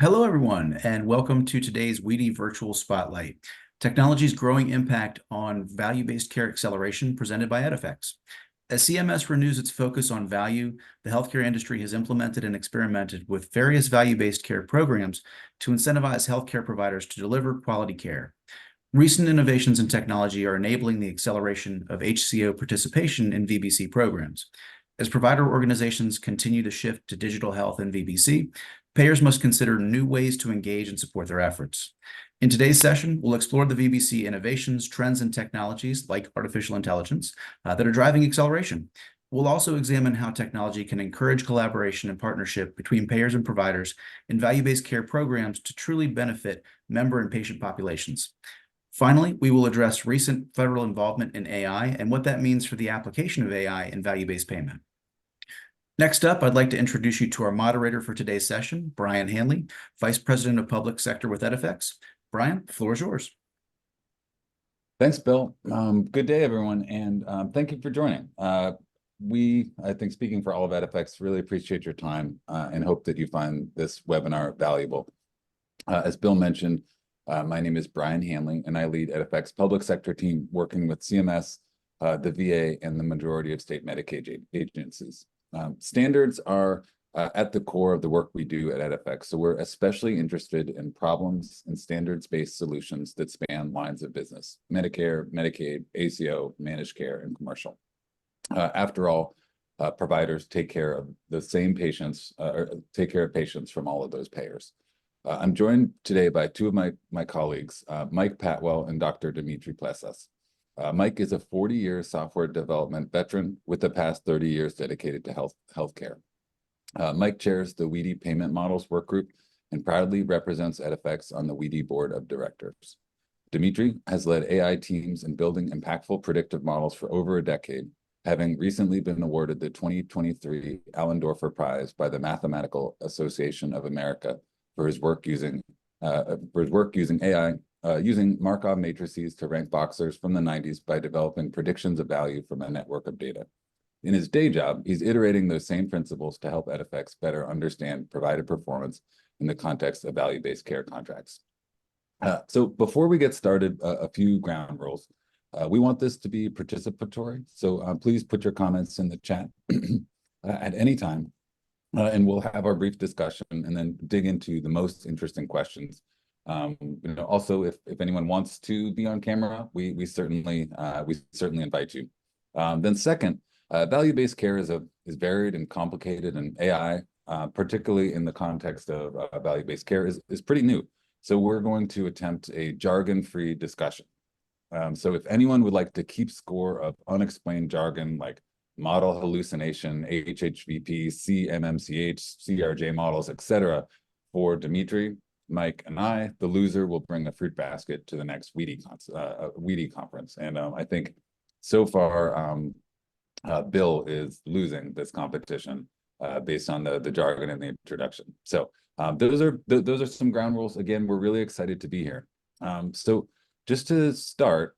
Hello, everyone, and welcome to today's Weedy Virtual Spotlight, Technology's Growing Impact on Value-Based Care Acceleration, presented by Edifecs. As CMS renews its focus on value, the healthcare industry has implemented and experimented with various value-based care programs to incentivize healthcare providers to deliver quality care. Recent innovations in technology are enabling the acceleration of HCO participation in VBC programs. As provider organizations continue to shift to digital health and VBC, payers must consider new ways to engage and support their efforts. In today's session, we'll explore the VBC innovations, trends, and technologies like artificial intelligence that are driving acceleration. We'll also examine how technology can encourage collaboration and partnership between payers and providers in value-based care programs to truly benefit member and patient populations. Finally, we will address recent federal involvement in AI and what that means for the application of AI in value-based payment. Next up, I'd like to introduce you to our moderator for today's session, Brian Hanley, Vice President of Public Sector with Edifecs. Brian, the floor is yours. Thanks, Bill. Good day, everyone, and thank you for joining. I think speaking for all of Edifecs, really appreciate your time and hope that you find this webinar valuable. As Bill mentioned, my name is Brian Hanley, and I lead Edifecs' public sector team working with CMS, the VA, and the majority of state Medicaid agencies. Standards are at the core of the work we do at Edifecs, so we're especially interested in problems and standards-based solutions that span lines of business: Medicare, Medicaid, ACO, managed care, and commercial. After all, providers take care of the same patients, or take care of patients from all of those payers. I'm joined today by two of my colleagues, Mike Patwell and Dr. Dimitri Plesas. Mike is a 40-year software development veteran with the past 30 years dedicated to healthcare. Mike chairs the Weedy Payment Models Work Group and proudly represents Edifecs on the Weedy Board of Directors. Dimitri has led AI teams in building impactful predictive models for over a decade, having recently been awarded the 2023 Allendorfer Prize by the Mathematical Association of America for his work using AI, using Markov matrices to rank boxers from the 90s by developing predictions of value from a network of data. In his day job, he's iterating those same principles to help Edifecs better understand provider performance in the context of value-based care contracts. So before we get started, a few ground rules. We want this to be participatory, so please put your comments in the chat at any time, and we'll have our brief discussion and then dig into the most interesting questions. Also, if anyone wants to be on camera, we certainly invite you. Then second, value-based care is varied and complicated, and AI, particularly in the context of value-based care, is pretty new. So we're going to attempt a jargon-free discussion. So if anyone would like to keep score of unexplained jargon like model hallucination, HHVP, CMMCH, CRJ models, etc., for Dimitri, Mike, and I, the loser will bring a fruit basket to the next Weedy conference. And I think so far, Bill is losing this competition based on the jargon in the introduction. So those are some ground rules. Again, we're really excited to be here. So just to start,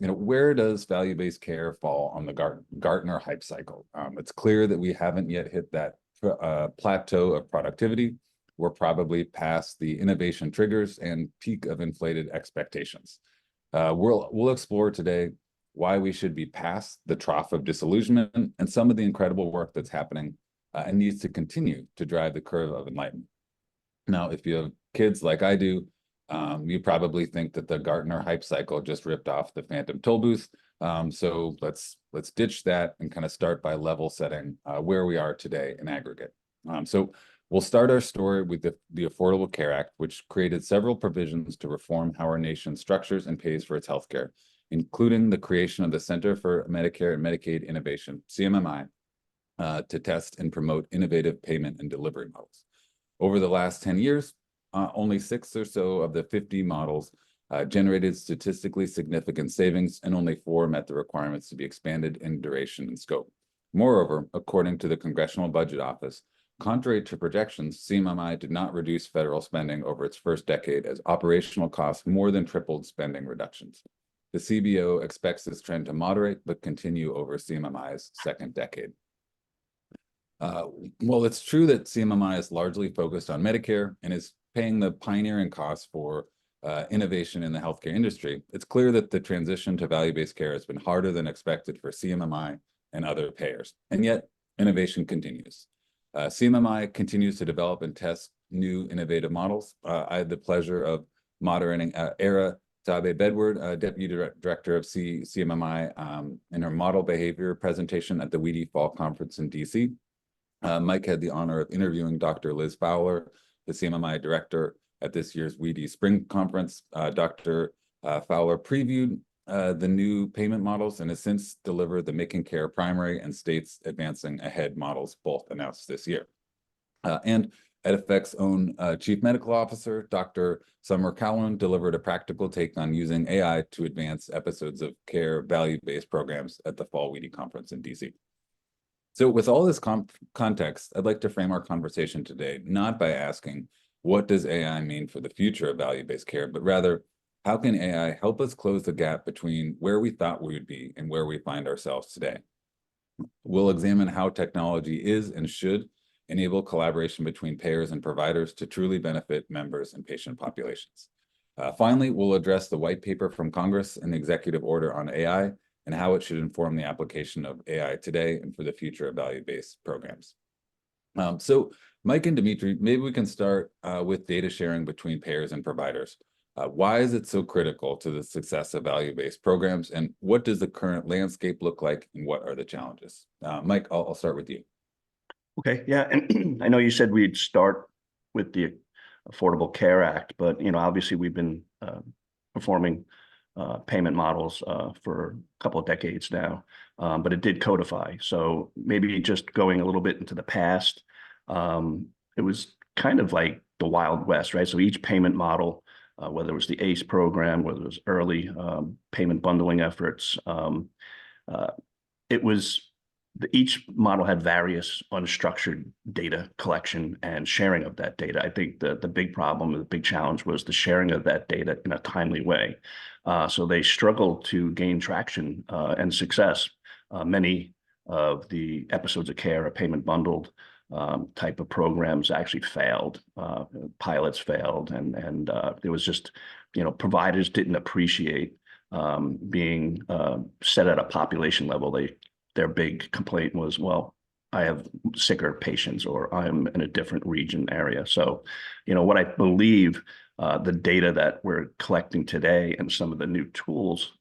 where does value-based care fall on the Gartner hype cycle? It's clear that we haven't yet hit that plateau of productivity. We're probably past the innovation triggers and peak of inflated expectations. We'll explore today why we should be past the trough of disillusionment and some of the incredible work that's happening and needs to continue to drive the curve of enlightenment. Now, if you have kids like I do, you probably think that the Gartner hype cycle just ripped off the Phantom toll booth. So let's ditch that and kind of start by level setting where we are today in aggregate. So we'll start our story with the Affordable Care Act, which created several provisions to reform how our nation structures and pays for its healthcare, including the creation of the Center for Medicare and Medicaid Innovation, CMMI, to test and promote innovative payment and delivery models. Over the last 10 years, only 6 or so of the 50 models generated statistically significant savings, and only 4 met the requirements to be expanded in duration and scope. Moreover, according to the Congressional Budget Office, contrary to projections, CMMI did not reduce federal spending over its first decade, as operational costs more than tripled spending reductions. The CBO expects this trend to moderate but continue over CMMI's second decade. Uh, well, it's true that CMMI is largely focused on Medicare and is paying the pioneering costs for innovation in the healthcare industry. It's clear that the transition to value-based care has been harder than expected for CMMI and other payers, and yet innovation continues. CMMI continues to develop and test new innovative models. I had the pleasure of moderating Era Tabe-Bedward, Deputy Director of CMMI, in her model behavior presentation at the WEDI Fall Conference in DC. Mike had the honor of interviewing Dr. Liz Fowler, the CMMI director, at this year's WEDI Spring Conference. Dr. Fowler previewed the new payment models and has since delivered the Making Care Primary and States Advancing Ahead models, both announced this year. And Edifecs' own Chief Medical Officer, Dr. Summer Calhoun, delivered a practical take on using AI to advance episodes of care value-based programs at the Fall WEDI Conference in DC. So with all this context, I'd like to frame our conversation today, not by asking, what does AI mean for the future of value-based care, but rather, how can AI help us close the gap between where we thought we would be and where we find ourselves today? We'll examine how technology is and should enable collaboration between payers and providers to truly benefit members and patient populations. Finally, we'll address the white paper from Congress and the executive order on AI and how it should inform the application of AI today and for the future of value-based programs. So Mike and Dimitri, maybe we can start with data sharing between payers and providers. Why is it so critical to the success of value-based programs, and what does the current landscape look like, and what are the challenges? Mike, I'll start with you. Okay, yeah, and I know you said we'd start with the Affordable Care Act, but obviously we've been performing payment models for a couple of decades now, but it did codify. So maybe just going a little bit into the past, it was kind of like the Wild West, right? So each payment model, whether it was the ACE program, whether it was early payment bundling efforts, each model had various unstructured data collection and sharing of that data. I think the big problem, the big challenge was the sharing of that data in a timely way. So they struggled to gain traction and success. Many of the episodes of care or payment bundled type of programs actually failed. Pilots failed, and there was just, providers didn't appreciate being set at a population level. Their big complaint was, well, I have sicker patients, or I'm in a different region area. So, what I believe the data that we're collecting today and some of the new tools,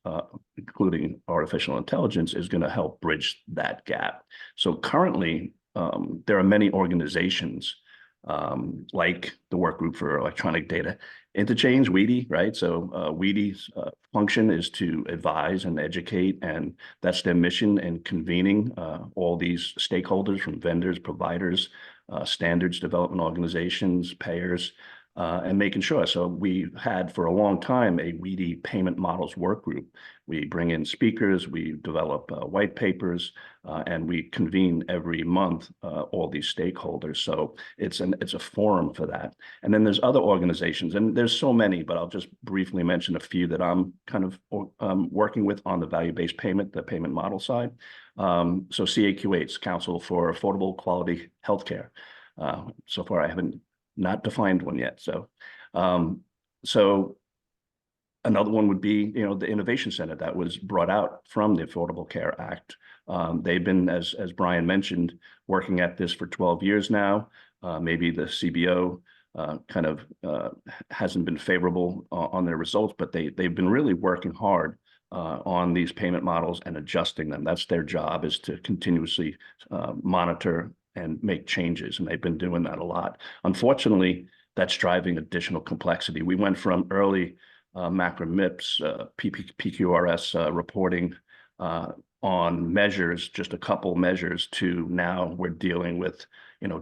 including artificial intelligence, is going to help bridge that gap. So currently, there are many organizations like the Work Group for Electronic Data Interchange, WEDI, right? So WEDI's function is to advise and educate, and that's their mission in convening all these stakeholders from vendors, providers, standards development organizations, payers, and making sure. So we had for a long time a WEDI payment models work group. We bring in speakers, we develop white papers, and we convene every month all these stakeholders. So it's a forum for that. And then there's other organizations, and there's so many, but I'll just briefly mention a few that I'm kind of working with on the value-based payment, the payment model side. So CAQ8's Council for Affordable Quality Healthcare. So far, I haven't not defined one yet. So, another one would be, the Innovation Center that was brought out from the Affordable Care Act. They've been, as Brian mentioned, working at this for 12 years now. Maybe the CBO kind of hasn't been favorable on their results, but they've been really working hard on these payment models and adjusting them. That's their job, is to continuously monitor and make changes, and they've been doing that a lot. Unfortunately, that's driving additional complexity. We went from early macro MIPS, PQRS reporting on measures, just a couple measures, to now we're dealing with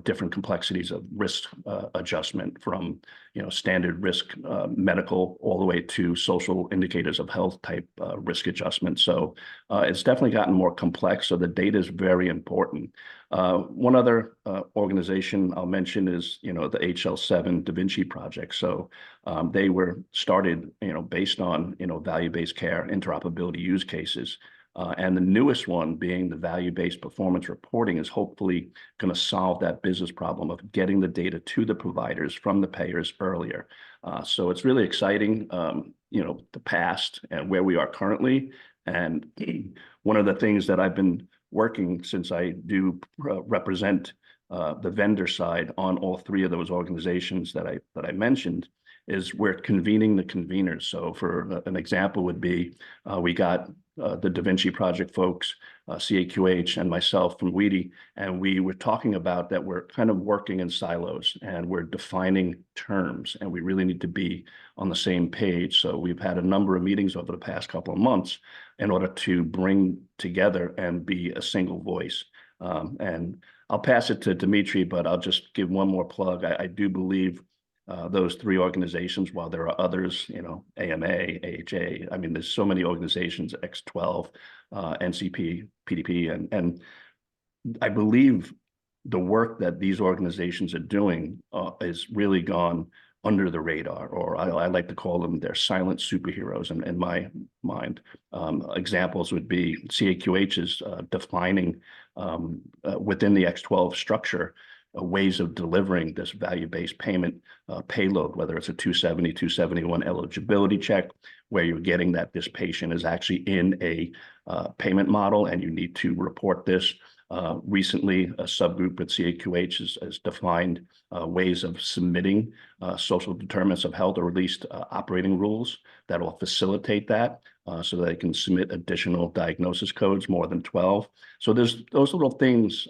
different complexities of risk adjustment, from standard risk medical all the way to social indicators of health type risk adjustment. So it's definitely gotten more complex. So the data is very important. One other organization I'll mention is the HL7 Da Vinci project. So they were started based on value-based care interoperability use cases. And the newest one being the value-based performance reporting is hopefully going to solve that business problem of getting the data to the providers from the payers earlier. So it's really exciting, the past and where we are currently. And one of the things that I've been working since I do represent the vendor side on all three of those organizations that I mentioned is we're convening the conveners. So for an example would be we got the Da Vinci Project folks, CAQH and myself from WEDI, and we were talking about that we're kind of working in silos and we're defining terms, and we really need to be on the same page. So we've had a number of meetings over the past couple of months in order to bring together and be a single voice. And I'll pass it to Dimitri, but I'll just give one more plug. I do believe those three organizations, while there are others, AMA, AHA, I mean, there's so many organizations, X12, NCP, PDP, and I believe the work that these organizations are doing is really gone under the radar, or I like to call them their silent superheroes in my mind. Examples would be CAQH is defining within the X12 structure ways of delivering this value-based payment payload, whether it's a 270, 271 eligibility check, where you're getting that this patient is actually in a payment model and you need to report this. Recently, a subgroup at CAQH has defined ways of submitting social determinants of health, or at least operating rules that will facilitate that so that they can submit additional diagnosis codes, more than 12. So those little things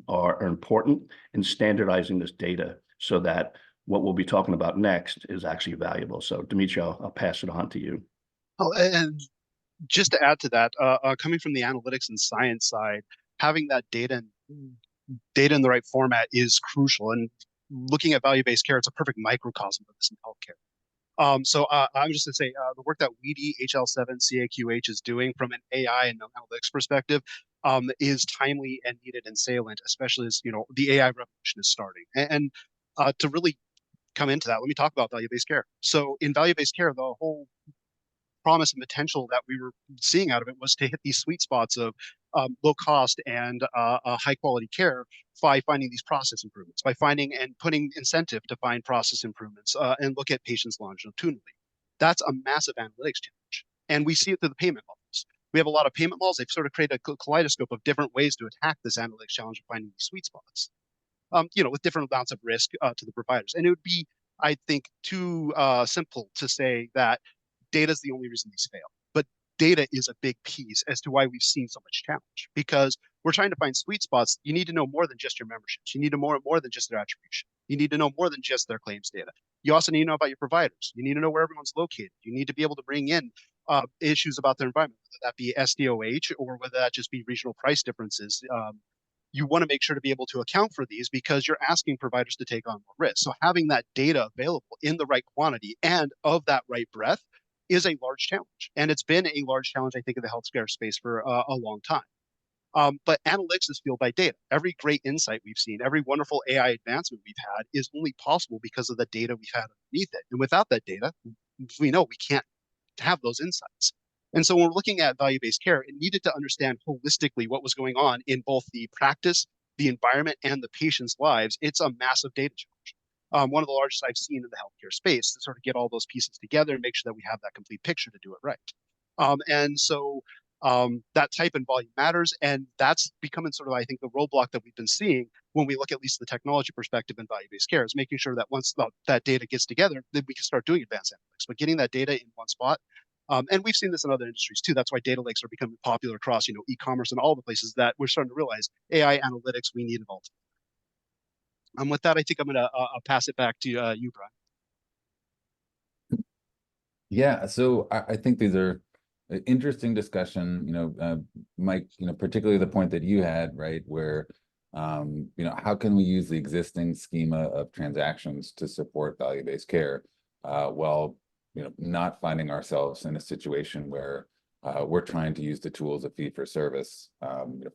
are important in standardizing this data so that what we'll be talking about next is actually valuable. So Dimitri, I'll pass it on to you. Oh, and just to add to that, coming from the analytics and science side, having that data in the right format is crucial. And looking at value-based care, it's a perfect microcosm of this in healthcare. So I'm just going to say the work that WEDI, HL7, CAQH is doing from an AI and analytics perspective is timely and needed and salient, especially as the AI revolution is starting. And to really come into that, let me talk about value-based care. So in value-based care, the whole promise and potential that we were seeing out of it was to hit these sweet spots of low cost and high quality care by finding these process improvements, by finding and putting incentive to find process improvements and look at patients longitudinally. That's a massive analytics challenge. And we see it through the payment models. We have a lot of payment models. They've sort of created a kaleidoscope of different ways to attack this analytics challenge of finding these sweet spots, with different amounts of risk to the providers. And it would be, I think, too simple to say that data is the only reason these fail. But data is a big piece as to why we've seen so much challenge, because we're trying to find sweet spots. You need to know more than just your memberships. You need to know more than just their attribution. You need to know more than just their claims data. You also need to know about your providers. You need to know where everyone's located. You need to be able to bring in issues about their environment, whether that be SDOH or whether that just be regional price differences. You want to make sure to be able to account for these because you're asking providers to take on more risk. So having that data available in the right quantity and of that right breadth is a large challenge. And it's been a large challenge, I think, in the healthcare space for a long time. But analytics is fueled by data. Every great insight we've seen, every wonderful AI advancement we've had is only possible because of the data we've had underneath it. And without that data, we know we can't have those insights. And so when we're looking at value-based care, it needed to understand holistically what was going on in both the practice, the environment, and the patient's lives. It's a massive data challenge. One of the largest I've seen in the healthcare space, to sort of get all those pieces together and make sure that we have that complete picture to do it right. And so that type and volume matters. And that's becoming sort of, I think, the roadblock that we've been seeing when we look at least the technology perspective in value-based care, is making sure that once that data gets together, then we can start doing advanced analytics. But getting that data in one spot, and we've seen this in other industries too. That's why data lakes are becoming popular across, e-commerce and all the places that we're starting to realize AI analytics, we need it all together. With that, I think I'm going to pass it back to you, Brian. Yeah, so I think these are an interesting discussion, Mike, particularly the point that you had, right, where, how can we use the existing schema of transactions to support value-based care while, not finding ourselves in a situation where we're trying to use the tools of fee-for-service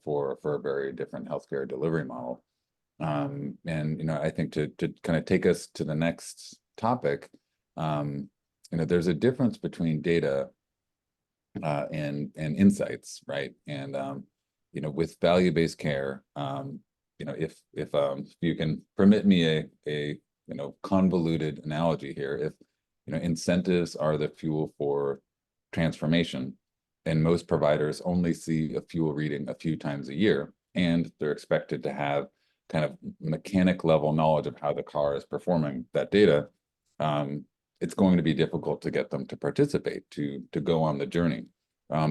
for a very different healthcare delivery model. And, I think to kind of take us to the next topic, there's a difference between data and insights, right? And with value-based care, if you can permit me a convoluted analogy here, if incentives are the fuel for transformation, and most providers only see a fuel reading a few times a year, and they're expected to have kind of mechanic level knowledge of how the car is performing that data, it's going to be difficult to get them to participate, to go on the journey.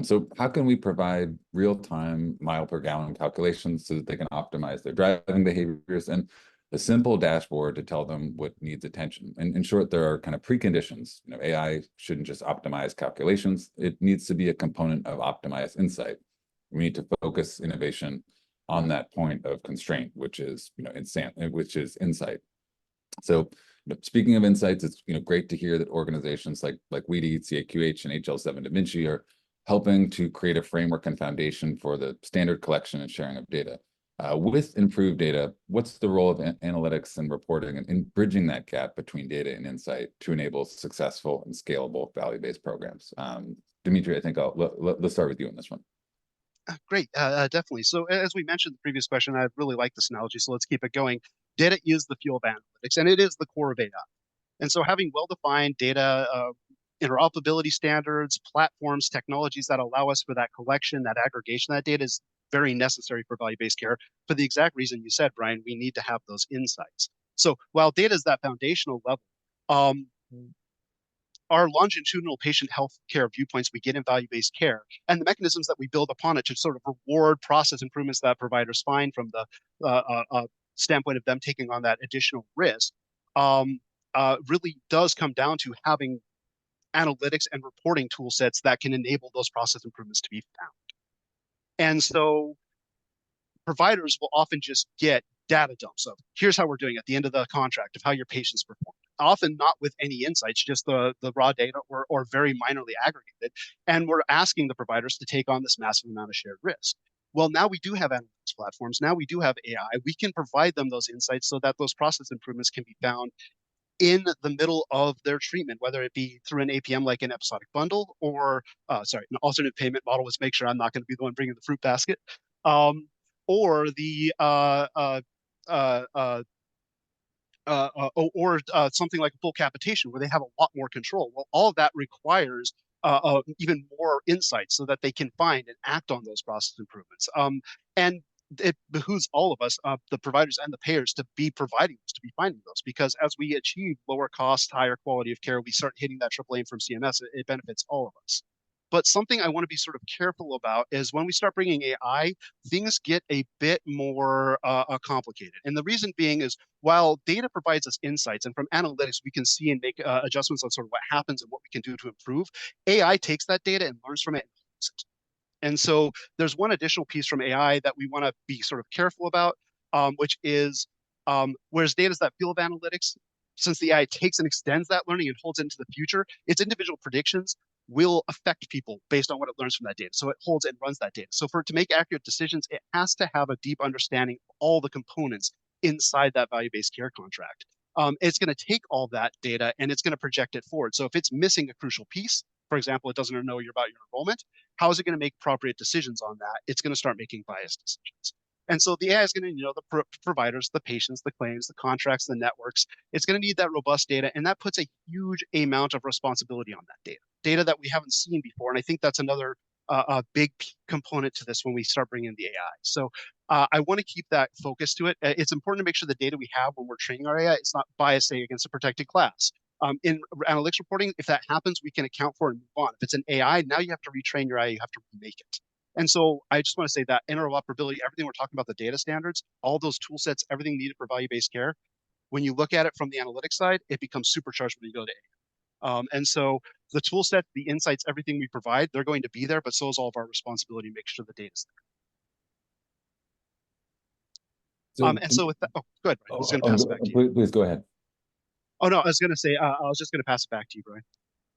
So how can we provide real-time mile per gallon calculations so that they can optimize their driving behaviors, and a simple dashboard to tell them what needs attention? And in short, there are kind of preconditions. AI shouldn't just optimize calculations. It needs to be a component of optimized insight. We need to focus innovation on that point of constraint, which is insight. So speaking of insights, it's great to hear that organizations like WEDI, CAQH, and HL7 Da Vinci are helping to create a framework and foundation for the standard collection and sharing of data. With improved data, what's the role of analytics and reporting in bridging that gap between data and insight to enable successful and scalable value-based programs? Dimitri, I think let's start with you on this one. Great, definitely. So as we mentioned in the previous question, I really like this analogy, so let's keep it going. Data is the fuel of analytics, and it is the core of AI. And so having well-defined data interoperability standards, platforms, technologies that allow us for that collection, that aggregation, that data is very necessary for value-based care for the exact reason you said, Brian. We need to have those insights. So while data is that foundational level, our longitudinal patient health care viewpoints we get in value-based care, and the mechanisms that we build upon it to sort of reward process improvements that providers find from the standpoint of them taking on that additional risk, really does come down to having analytics and reporting tool sets that can enable those process improvements to be found. And so providers will often just get data dumps of, here's how we're doing at the end of the contract of how your patients perform. Often not with any insights, just the raw data or very minorly aggregated. And we're asking the providers to take on this massive amount of shared risk. Well, now we do have analytics platforms. Now we do have AI. We can provide them those insights so that those process improvements can be found in the middle of their treatment, whether it be through an APM like an episodic bundle or, an alternate payment model. Let's make sure I'm not going to be the one bringing the fruit basket. Or the something like a full capitation where they have a lot more control. Well, all of that requires even more insight so that they can find and act on those process improvements. And it behooves all of us, the providers and the payers, to be providing those, to be finding those, because as we achieve lower cost, higher quality of care, we start hitting that triple aim from CMS, it benefits all of us. But something I want to be sort of careful about is when we start bringing AI, things get a bit more complicated. And the reason being is, while data provides us insights, and from analytics, we can see and make adjustments on sort of what happens and what we can do to improve, AI takes that data and learns from it and uses it. And so there's one additional piece from AI that we want to be sort of careful about, which is whereas data is that field of analytics, since the AI takes and extends that learning and holds it into the future, its individual predictions will affect people based on what it learns from that data. So it holds and runs that data. So for it to make accurate decisions, it has to have a deep understanding of all the components inside that value-based care contract. It's going to take all that data and it's going to project it forward. So if it's missing a crucial piece, for example, it doesn't know about your enrollment, how is it going to make appropriate decisions on that? It's going to start making biased decisions. And so the AI is going to know the providers, the patients, the claims, the contracts, the networks. It's going to need that robust data, and that puts a huge amount of responsibility on that data that we haven't seen before. And I think that's another a big component to this when we start bringing in the AI. So I want to keep that focus to it. It's important to make sure the data we have when we're training our AI, it's not biased, say, against a protected class. In analytics reporting, if that happens, we can account for it and move on. If it's an AI, now you have to retrain your AI, you have to remake it. And so I just want to say that interoperability, everything we're talking about, the data standards, all those tool sets, everything needed for value-based care, when you look at it from the analytics side, it becomes supercharged when you go to AI. And so the tool set, the insights, everything we provide, they're going to be there, but so is all of our responsibility to make sure the data's there. And so with that, oh, good. I was going to pass it back to you. Please go ahead. Oh, no, I was going to say, I was just going to pass it back to you, Brian.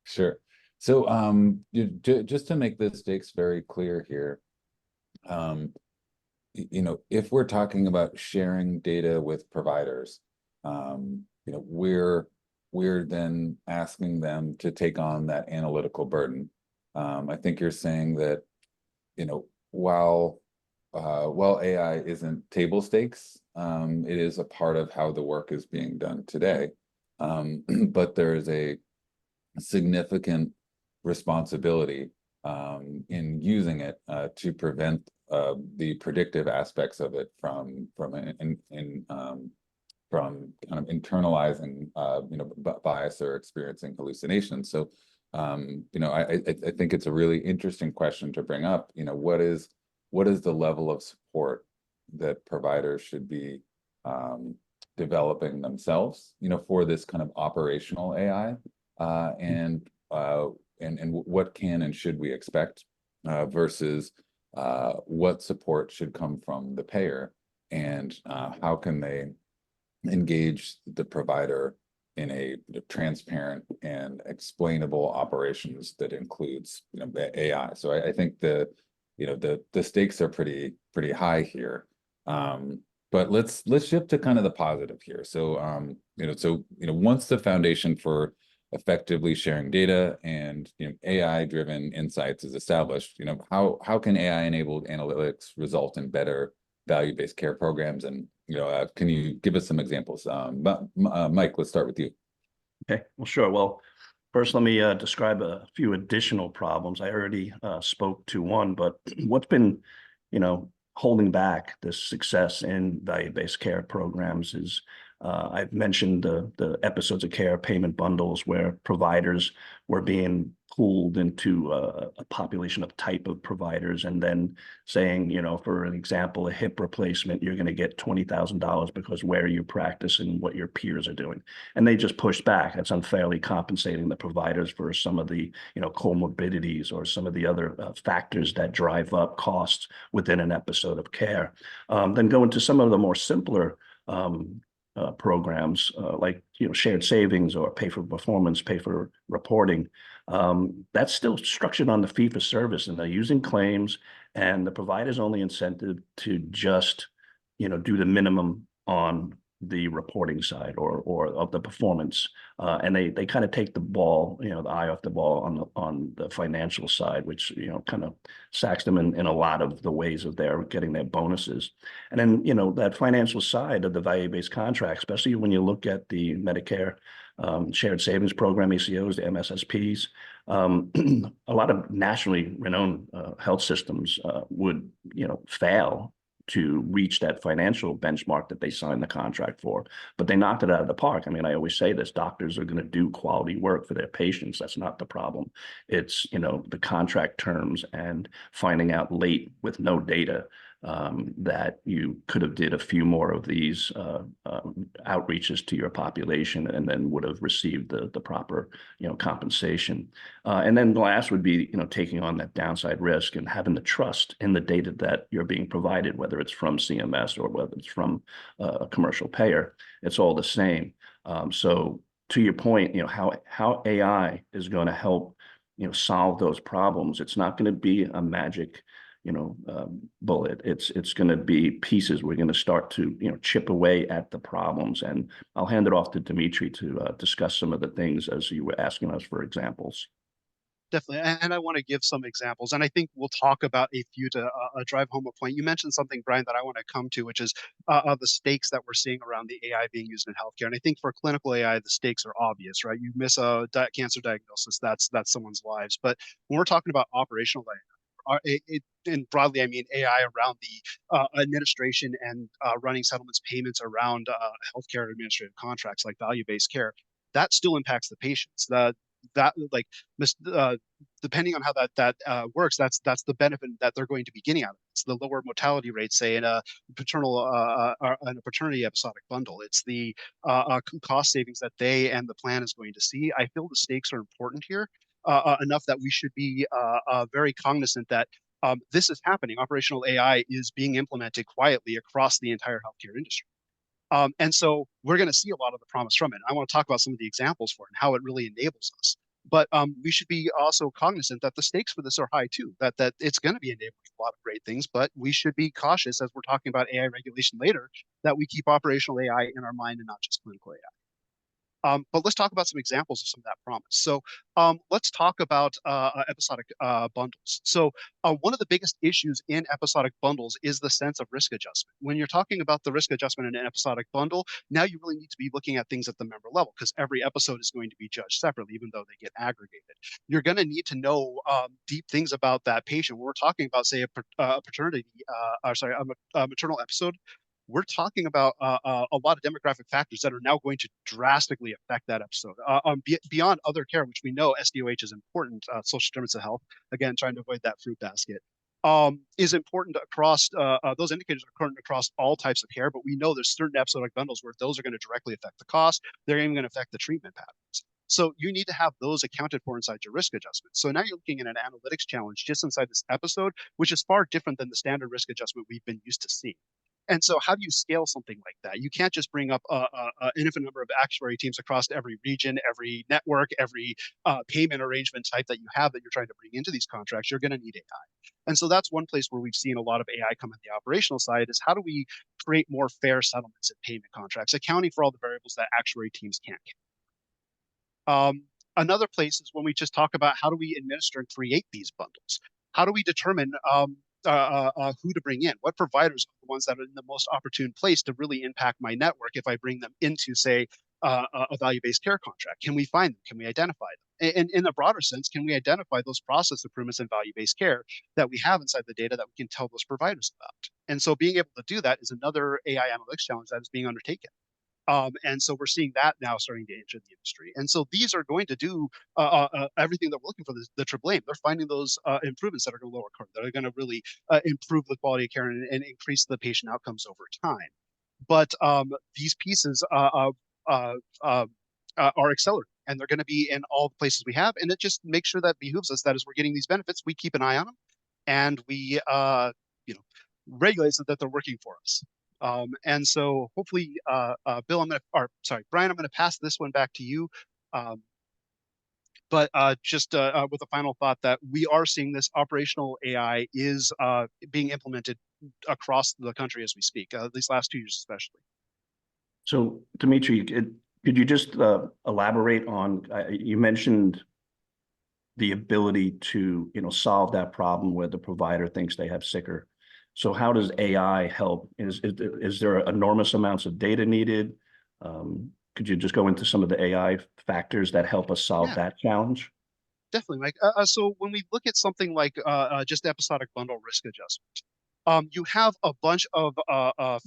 Sure. So just to make the stakes very clear here, if we're talking about sharing data with providers, we're then asking them to take on that analytical burden. I think you're saying that, while AI isn't table stakes, it is a part of how the work is being done today. But there is a significant responsibility in using it to prevent the predictive aspects of it from kind of internalizing bias or experiencing hallucinations. So I think it's a really interesting question to bring up. What is the level of support that providers should be developing themselves, for this kind of operational AI, and what can and should we expect versus what support should come from the payer, and how can they engage the provider in a transparent and explainable operations that includes AI. So I think the stakes are pretty high here. But let's shift to kind of the positive here. So once the foundation for effectively sharing data and AI driven insights is established, how can AI enabled analytics result in better value-based care programs? And can you give us some examples? Mike, let's start with you. Okay, well, sure. Well, first, let me describe a few additional problems. I already spoke to one, but what's been, holding back this success in value-based care programs is I've mentioned the episodes of care payment bundles where providers were being pooled into a population of type of providers, and then saying, for an example, a hip replacement, you're going to get $20,000 because where you practice and what your peers are doing. And they just pushed back. That's unfairly compensating the providers for some of the, comorbidities or some of the other factors that drive up costs within an episode of care. Then go into some of the more simpler programs like shared savings or pay for performance, pay for reporting. That's still structured on the fee for service, and they're using claims, and the provider's only incentive to just do the minimum on the reporting side or of the performance, and they kind of take the ball, the eye off the ball on the financial side, which kind of sacks them in a lot of the ways of their getting their bonuses. And then that financial side of the value-based contract, especially when you look at the Medicare shared savings program, ACOs, the MSSPs, a lot of nationally renowned health systems would fail to reach that financial benchmark that they signed the contract for, but they knocked it out of the park. I mean, I always say this: doctors are going to do quality work for their patients. That's not the problem. It's the contract terms and finding out late with no data that you could have did a few more of these outreaches to your population, and then would have received the proper compensation. And then the last would be taking on that downside risk and having the trust in the data that you're being provided, whether it's from CMS or whether it's from a commercial payer. It's all the same. So to your point, how AI is going to help solve those problems. It's not going to be a magic bullet. It's going to be pieces. We're going to start to chip away at the problems, and I'll hand it off to Dimitri to discuss some of the things as you were asking us for examples. Definitely, and I want to give some examples, and I think we'll talk about a few to drive home a point. You mentioned something, Brian, that I want to come to, which is the stakes that we're seeing around the AI being used in healthcare. And I think for clinical AI, the stakes are obvious, right? You miss a cancer diagnosis, that's someone's lives. But when we're talking about operational AI, and broadly, I mean AI around the administration and running settlements, payments around healthcare administrative contracts like value-based care, that still impacts the patients. That like depending on how that works, that's the benefit that they're going to be getting out of it. It's the lower mortality rate, say in a paternity episodic bundle. It's the cost savings that they and the plan is going to see. I feel the stakes are important here enough that we should be very cognizant that this is happening. Operational AI is being implemented quietly across the entire healthcare industry. And so we're going to see a lot of the promise from it. I want to talk about some of the examples for it and how it really enables us. But we should be also cognizant that the stakes for this are high too, that it's going to be enabling a lot of great things, but we should be cautious as we're talking about AI regulation later, that we keep operational AI in our mind and not just clinical AI. But let's talk about some examples of some of that promise. So let's talk about episodic bundles. So one of the biggest issues in episodic bundles is the sense of risk adjustment. When you're talking about the risk adjustment in an episodic bundle, now you really need to be looking at things at the member level because every episode is going to be judged separately, even though they get aggregated. You're going to need to know deep things about that patient. When we're talking about, say, a paternity, a maternal episode, we're talking about a lot of demographic factors that are now going to drastically affect that episode. Beyond other care, which we know SDOH is important, social determinants of health, again, trying to avoid that fruit basket, is important across, those indicators are current across all types of care, but we know there's certain episodic bundles where those are going to directly affect the cost. They're even going to affect the treatment patterns. So you need to have those accounted for inside your risk adjustment. So now you're looking at an analytics challenge just inside this episode, which is far different than the standard risk adjustment we've been used to seeing. And so how do you scale something like that? You can't just bring up an infinite number of actuary teams across every region, every network, every payment arrangement type that you have that you're trying to bring into these contracts. You're going to need AI. And so that's one place where we've seen a lot of AI come on the operational side is how do we create more fair settlements in payment contracts, accounting for all the variables that actuary teams can't count. Another place is when we just talk about how do we administer and create these bundles? How do we determine who to bring in? What providers are the ones that are in the most opportune place to really impact my network if I bring them into, say, a value-based care contract? Can we find them? Can we identify them? And in a broader sense, can we identify those process improvements in value-based care that we have inside the data that we can tell those providers about? And so being able to do that is another AI analytics challenge that is being undertaken. And so we're seeing that now starting to enter the industry. And so these are going to do everything that we're looking for, the triple aim. They're finding those improvements that are going to lower cost, that are going to really improve the quality of care and increase the patient outcomes over time. But these pieces are accelerating, and they're going to be in all the places we have. And it just makes sure that behooves us that as we're getting these benefits, we keep an eye on them, and we regulate so that they're working for us. And so hopefully, Bill, Brian, I'm going to pass this one back to you. But just with a final thought that we are seeing this operational AI is being implemented across the country as we speak, these last 2 years especially. So, Dimitri, could you just elaborate on, you mentioned the ability to, solve that problem where the provider thinks they have sicker. So how does AI help? Is there enormous amounts of data needed? Could you just go into some of the AI factors that help us solve that challenge? Definitely, Mike. So when we look at something like just episodic bundle risk adjustment, you have a bunch of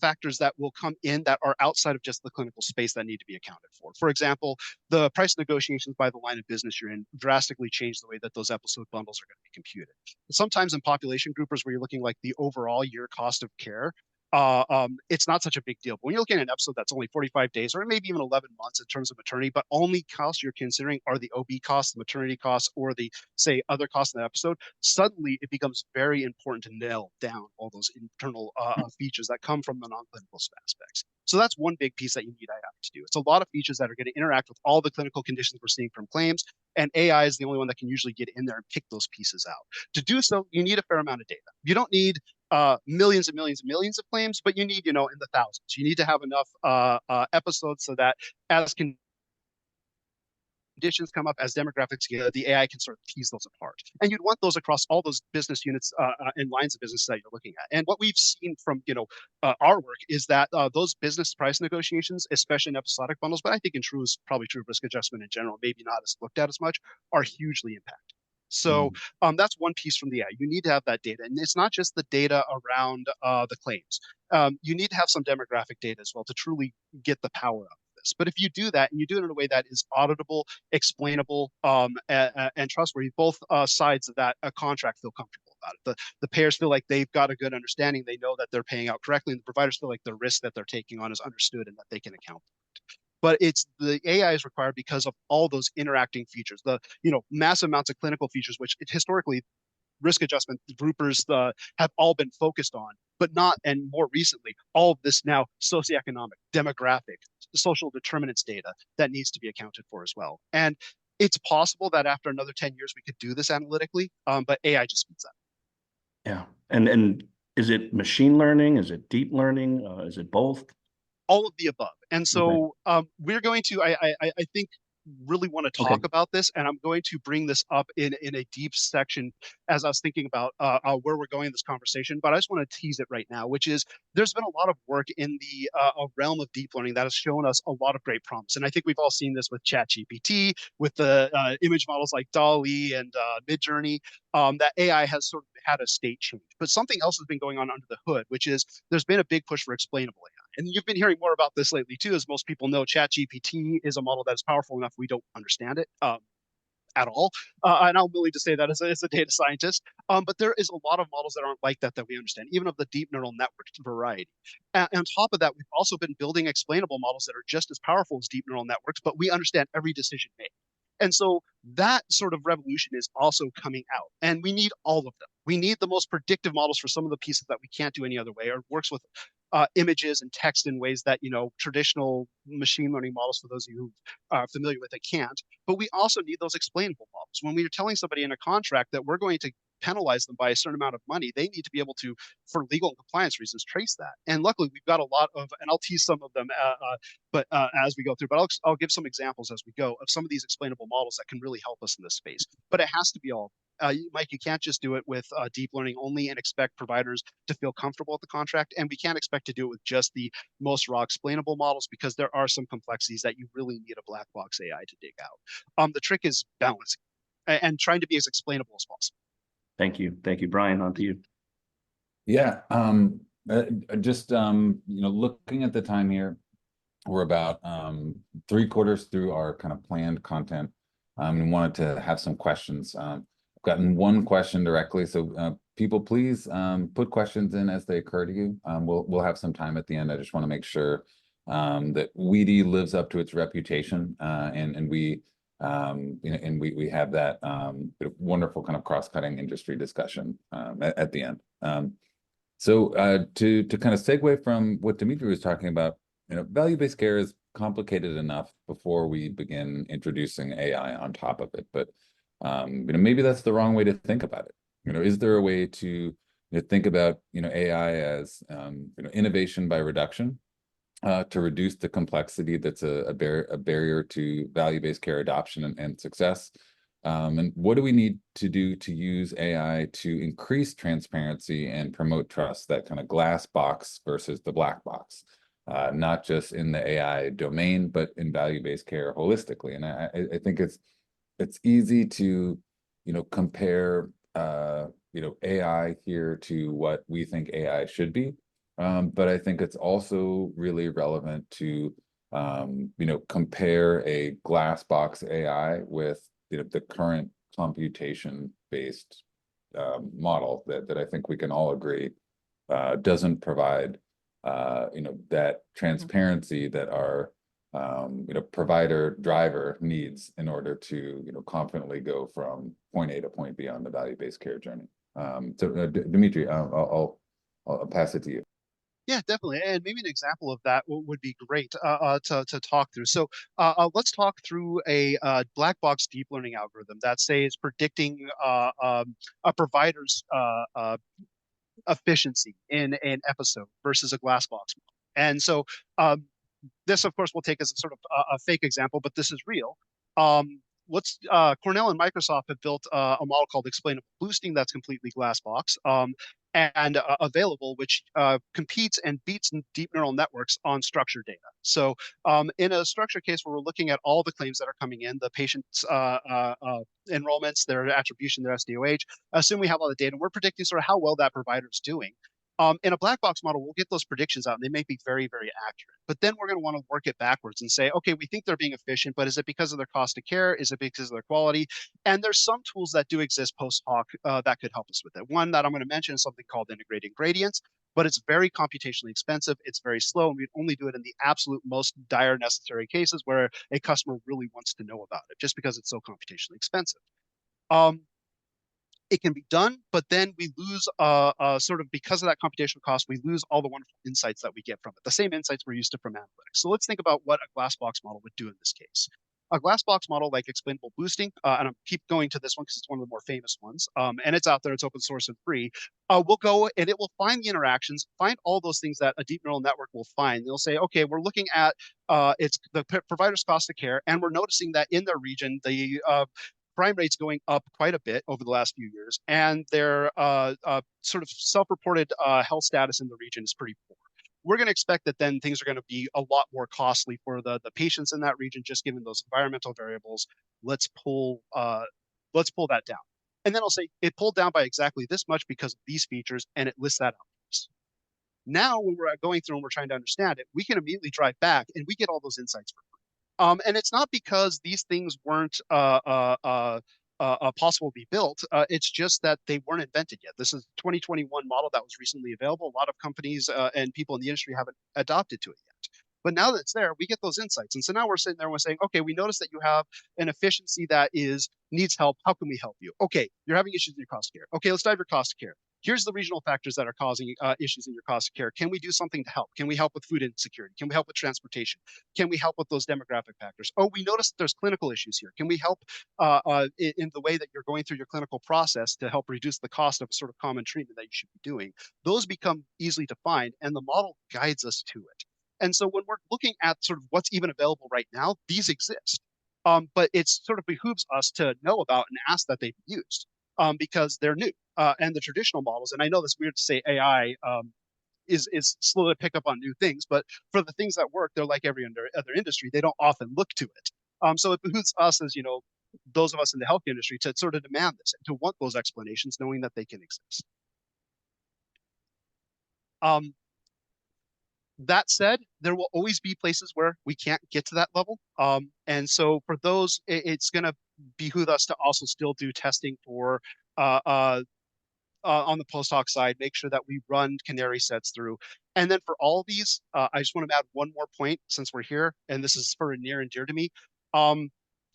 factors that will come in that are outside of just the clinical space that need to be accounted for. For example, the price negotiations by the line of business you're in drastically change the way that those episode bundles are going to be computed. Sometimes in population groupers where you're looking like the overall year cost of care, it's not such a big deal. But when you're looking at an episode that's only 45 days or maybe even 11 months in terms of maternity, but only costs you're considering are the OB costs, the maternity costs, or the, say, other costs in the episode, suddenly it becomes very important to nail down all those internal features that come from the non-clinical aspects. So that's one big piece that you need AI to do. It's a lot of features that are going to interact with all the clinical conditions we're seeing from claims, and AI is the only one that can usually get in there and pick those pieces out. To do so, you need a fair amount of data. You don't need millions and millions and millions of claims, but you need, in the thousands. You need to have enough episodes so that as conditions come up, as demographics get, the AI can sort of tease those apart. And you'd want those across all those business units and lines of business that you're looking at. And what we've seen from, our work is that those business price negotiations, especially in episodic bundles, but I think is probably true of risk adjustment in general, maybe not as looked at as much, are hugely impacted. So that's one piece from the AI. You need to have that data. And it's not just the data around the claims. You need to have some demographic data as well to truly get the power of this. But if you do that, and you do it in a way that is auditable, explainable, and trustworthy, both sides of that contract feel comfortable about it. The payers feel like they've got a good understanding. They know that they're paying out correctly. And the providers feel like the risk that they're taking on is understood and that they can account for it. But it's the AI is required because of all those interacting features, the massive amounts of clinical features, which historically risk adjustment groupers have all been focused on, but not, and more recently, all of this now socioeconomic, demographic, social determinants data that needs to be accounted for as well. And it's possible that after another 10 years, we could do this analytically, but AI just speeds that. Yeah. And is it machine learning? Is it deep learning? Is it both? all of the above. And Okay. so we're going to, I think, really want to Okay. talk about this, and I'm going to bring this up in a deep section as I was thinking about where we're going in this conversation. But I just want to tease it right now, which is there's been a lot of work in the realm of deep learning that has shown us a lot of great promise. And I think we've all seen this with ChatGPT, with the image models like DALL-E and Midjourney, that AI has sort of had a state change. But something else has been going on under the hood, which is there's been a big push for explainable AI. And you've been hearing more about this lately too, as most people know. ChatGPT is a model that is powerful enough we don't understand it at all, and I'm willing to say that as a data scientist. But there is a lot of models that aren't like that we understand, even of the deep neural network variety. And on top of that, we've also been building explainable models that are just as powerful as deep neural networks, but we understand every decision made. And so that sort of revolution is also coming out, and we need all of them. We need the most predictive models for some of the pieces that we can't do any other way, or works with images and text in ways that traditional machine learning models, for those of you who are familiar with it, can't. But we also need those explainable models. When we're telling somebody in a contract that we're going to penalize them by a certain amount of money, they need to be able to, for legal and compliance reasons, trace that. And luckily, we've got a lot of, and I'll tease some of them, but as we go through. But I'll give some examples as we go of some of these explainable models that can really help us in this space. But it has to be all. Mike, you can't just do it with deep learning only and expect providers to feel comfortable with the contract. And we can't expect to do it with just the most raw explainable models, because there are some complexities that you really need a black box AI to dig out. The trick is balancing and trying to be as explainable as possible. Thank you. Thank you, Brian. On to you. Yeah, just looking at the time here, we're about 3/4 through our kind of planned content, and wanted to have some questions. Gotten one question directly, so people, please put questions in as they occur to you. We'll have some time at the end. I just want to make sure that Weedy lives up to its reputation, and we have that wonderful kind of cross-cutting industry discussion at the end. So to kind of segue from what Dimitri was talking about, value-based care is complicated enough before we begin introducing AI on top of it. But maybe that's the wrong way to think about it. Is there a way to think about AI as innovation by reduction, to reduce the complexity that's a barrier to value-based care adoption and success? And what do we need to do to use AI to increase transparency and promote trust, that kind of glass box versus the black box, not just in the AI domain, but in value-based care holistically? And I think it's easy to compare AI here to what we think AI should be, but I think it's also really relevant to compare a glass box AI with the current computation-based model that I think we can all agree doesn't provide that transparency that our provider driver needs in order to confidently go from point A to point B on the value-based care journey. So Dimitri, I'll pass it to you. Yeah, definitely. And maybe an example of that would be great to talk through. So let's talk through a black box deep learning algorithm that, say, is predicting a provider's efficiency in an episode versus a glass box model. And so this, of course, we'll take as a sort of a fake example, but this is real. Cornell and Microsoft have built a model called explainable boosting that's completely glass box and available, which competes and beats deep neural networks on structured data. So in a structured case where we're looking at all the claims that are coming in, the patient's enrollments, their attribution, their SDOH, assume we have all the data, and we're predicting sort of how well that provider is doing. In a black box model, we'll get those predictions out and they may be very, very accurate. But then we're going to want to work it backwards and say, okay, we think they're being efficient, but is it because of their cost of care? Is it because of their quality? And there's some tools that do exist post hoc that could help us with it. One that I'm going to mention is something called integrating gradients, but it's very computationally expensive. It's very slow, and we'd only do it in the absolute most dire necessary cases where a customer really wants to know about it, just because it's so computationally expensive. It can be done, but then we lose sort of, because of that computational cost, we lose all the wonderful insights that we get from it, the same insights we're used to from analytics. So let's think about what a glass box model would do in this case. A glass box model like explainable boosting, and I'll keep going to this one because it's one of the more famous ones, and it's out there, it's open source and free, will go and it will find the interactions, find all those things that a deep neural network will find. They'll say, okay, we're looking at it's the provider's cost of care, and we're noticing that in their region, the crime rate's going up quite a bit over the last few years, and their sort of self-reported health status in the region is pretty poor. We're going to expect that then things are going to be a lot more costly for the patients in that region, just given those environmental variables. Let's pull that down. And then I'll say it pulled down by exactly this much because of these features, and it lists that out for us. Now, when we're going through and we're trying to understand it, we can immediately drive back and we get all those insights for free. And it's not because these things weren't possible to be built. It's just that they weren't invented yet. This is a 2021 model that was recently available. A lot of companies and people in the industry haven't adopted to it yet. But now that it's there, we get those insights. And so now we're sitting there and we're saying, okay, we notice that you have an efficiency that needs help. How can we help you? Okay, you're having issues in your cost of care. Okay, let's dive your cost of care. Here's the regional factors that are causing issues in your cost of care. Can we do something to help? Can we help with food insecurity? Can we help with transportation? Can we help with those demographic factors? Oh, we noticed that there's clinical issues here. Can we help in the way that you're going through your clinical process to help reduce the cost of a sort of common treatment that you should be doing? Those become easily defined, and the model guides us to it. And so when we're looking at sort of what's even available right now, these exist. But it sort of behooves us to know about and ask that they be used because they're new. And the traditional models, and I know that's weird to say AI is slow to pick up on new things, but for the things that work, they're like every other industry. They don't often look to it. So it behooves us as, those of us in the healthcare industry to sort of demand this and to want those explanations, knowing that they can exist. That said, there will always be places where we can't get to that level. And so for those, it's going to behoove us to also still do testing for on the post hoc side, make sure that we run canary sets through. And then for all of these, I just want to add one more point since we're here, and this is for near and dear to me.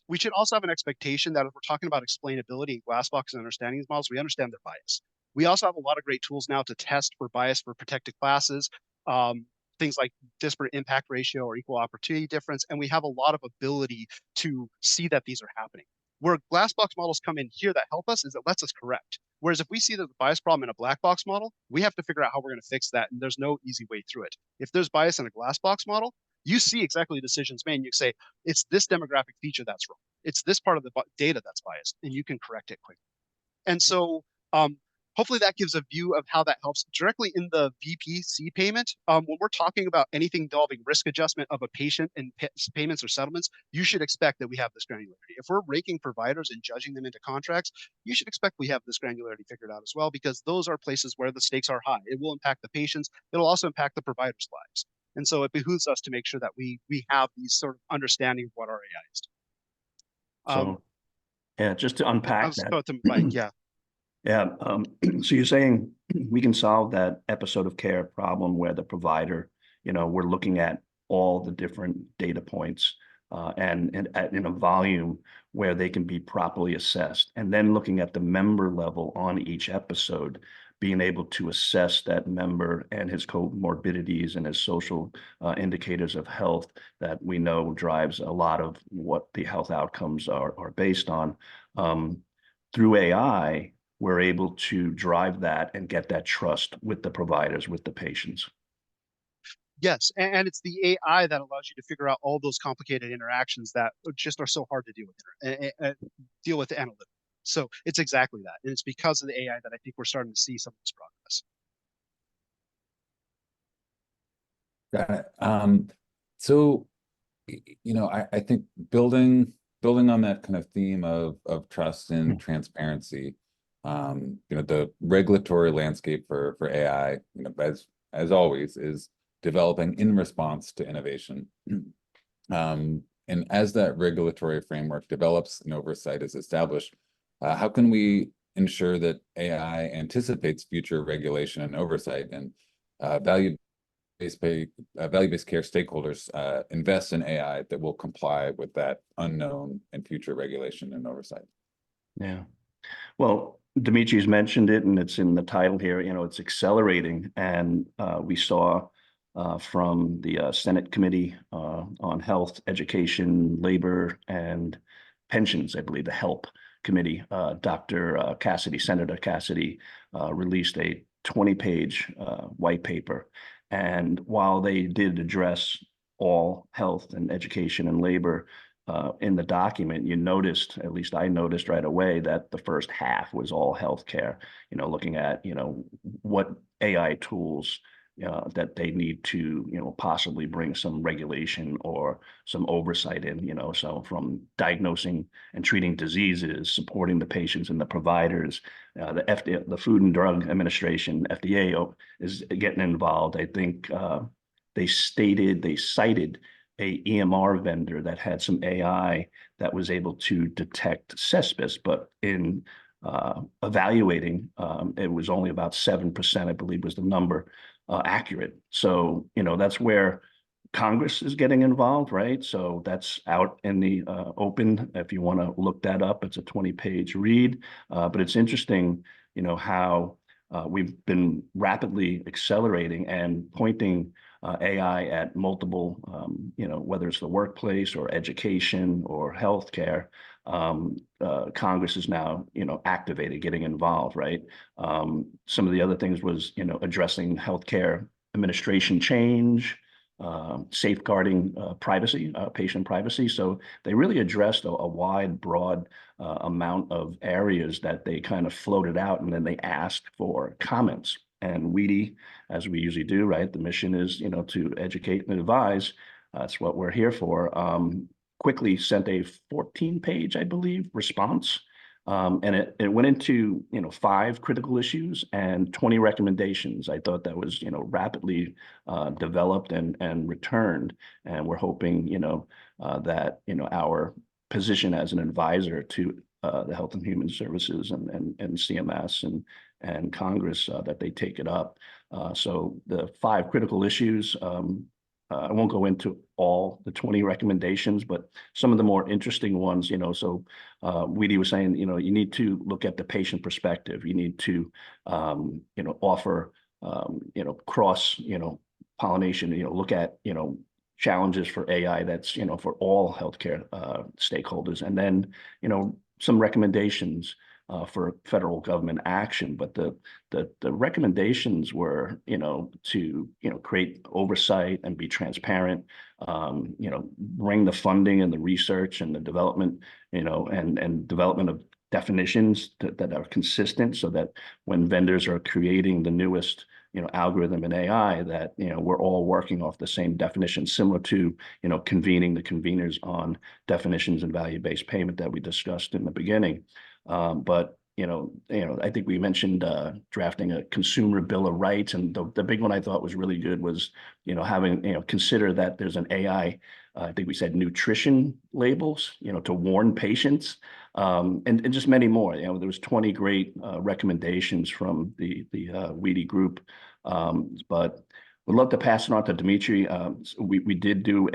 We should also have an expectation that if we're talking about explainability in Glassbox and understanding these models, we understand their bias. We also have a lot of great tools now to test for bias for protected classes, things like disparate impact ratio or equal opportunity difference, and we have a lot of ability to see that these are happening. Where Glassbox models come in here that help us is it lets us correct. Whereas if we see there's a bias problem in a black box model, we have to figure out how we're going to fix that, and there's no easy way through it. If there's bias in a glass box model, you see exactly the decisions made, and you say, it's this demographic feature that's wrong. It's this part of the data that's biased, and you can correct it quickly. And so hopefully that gives a view of how that helps directly in the VPC payment. When we're talking about anything involving risk adjustment of a patient and payments or settlements, you should expect that we have this granularity. If we're ranking providers and judging them into contracts, you should expect we have this granularity figured out as well, because those are places where the stakes are high. It will impact the patients. It'll also impact the providers' lives. And so it behooves us to make sure that we have these sort of understanding of what our AI is doing. So, yeah, just to unpack I was that. about to, Mike, yeah. Yeah. So you're saying we can solve that episode of care problem where the provider, we're looking at all the different data points and in a volume where they can be properly assessed, and then looking at the member level on each episode, being able to assess that member and his comorbidities and his social indicators of health that we know drives a lot of what the health outcomes are based on. Through AI, we're able to drive that and get that trust with the providers, with the patients. Yes, and it's the AI that allows you to figure out all those complicated interactions that just are so hard to deal with analytics. So it's exactly that, and it's because of the AI that I think we're starting to see some of this progress. Got it. So, I think building on that kind of theme of trust and transparency, the regulatory landscape for AI, as always, is developing in response to innovation. And as that regulatory framework develops and oversight is established, how can we ensure that AI anticipates future regulation and oversight, and value-based care stakeholders invest in AI that will comply with that unknown and future regulation and oversight? Yeah. Well, Dimitri's mentioned it, and it's in the title here. It's accelerating, and we saw from the Senate Committee on Health, Education, Labor, and Pensions, I believe the HELP Committee. Dr. Cassidy, Senator Cassidy, released a 20-page white paper. And while they did address all health and education and labor in the document, you noticed, at least I noticed right away, that the first half was all healthcare, looking at, what AI tools that they need to, possibly bring some regulation or some oversight in, so from diagnosing and treating diseases, supporting the patients and the providers, the FDA, the Food and Drug Administration, FDA is getting involved. I think they cited a EMR vendor that had some AI that was able to detect cesspit, but in evaluating, it was only about 7%, I believe was the number, accurate. So, that's where Congress is getting involved, right? So that's out in the open. If you want to look that up, it's a 20-page read. But it's interesting, how we've been rapidly accelerating and pointing AI at multiple, whether it's the workplace or education or healthcare. Congress is now, activated, getting involved, right? Some of the other things was, addressing healthcare administration change, safeguarding privacy, patient privacy. So they really addressed a wide, broad amount of areas that they kind of floated out, and then they asked for comments. And WEDI, as we usually do, right? The mission is, to educate and advise. That's what we're here for. Quickly sent a 14-page, I believe, response. And it went into, 5 critical issues and 20 recommendations. I thought that was, rapidly developed and returned. And we're hoping, that, our position as an advisor to the Health and Human Services and CMS and Congress, that they take it up. So the 5 critical issues, I won't go into all the 20 recommendations, but some of the more interesting ones, so WEDI was saying, you need to look at the patient perspective. You need to, offer, cross, pollination, look at, challenges for AI that's, for all healthcare stakeholders. And then, some recommendations for federal government action, but the recommendations were, to create oversight and be transparent, bring the funding and the research and the development, and development of definitions that are consistent, so that when vendors are creating the newest, algorithm in AI, that we're all working off the same definition, similar to convening the conveners on definitions and value-based payment that we discussed in the beginning. But I think we mentioned drafting a consumer bill of rights, and the big one I thought was really good was having consider that there's an AI. I think we said nutrition labels, to warn patients, and just many more. There was 20 great recommendations from the WEDI group, but would love to pass it on to Dimitri. We did do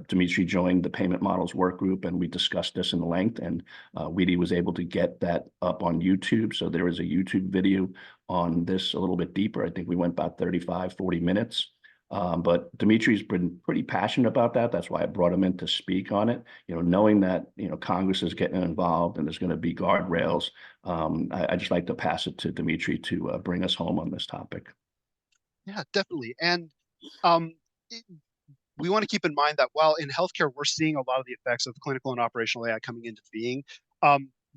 Dimitri joined the payment models work group, and we discussed this in length, and WEDI was able to get that up on YouTube. So there is a YouTube video on this a little bit deeper. I think we went about 35, 40 minutes. But Dimitri's been pretty passionate about that. That's why I brought him in to speak on it. Knowing that, Congress is getting involved and there's going to be guardrails. I just like to pass it to Dimitri to bring us home on this topic. Yeah, definitely. And we want to keep in mind that while in healthcare, we're seeing a lot of the effects of clinical and operational AI coming into being,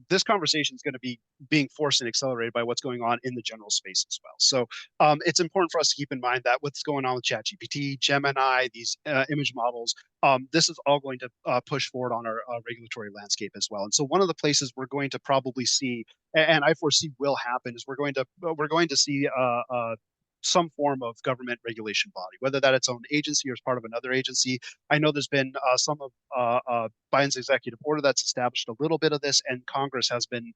this conversation is going to be being forced and accelerated by what's going on in the general space as well. So it's important for us to keep in mind that what's going on with ChatGPT, Gemini, these image models, this is all going to push forward on our regulatory landscape as well. And so one of the places we're going to probably see, and I foresee will happen, is we're going to see some form of government regulation body, whether that its own agency or as part of another agency. I know there's been some of Biden's executive order that's established a little bit of this, and Congress has been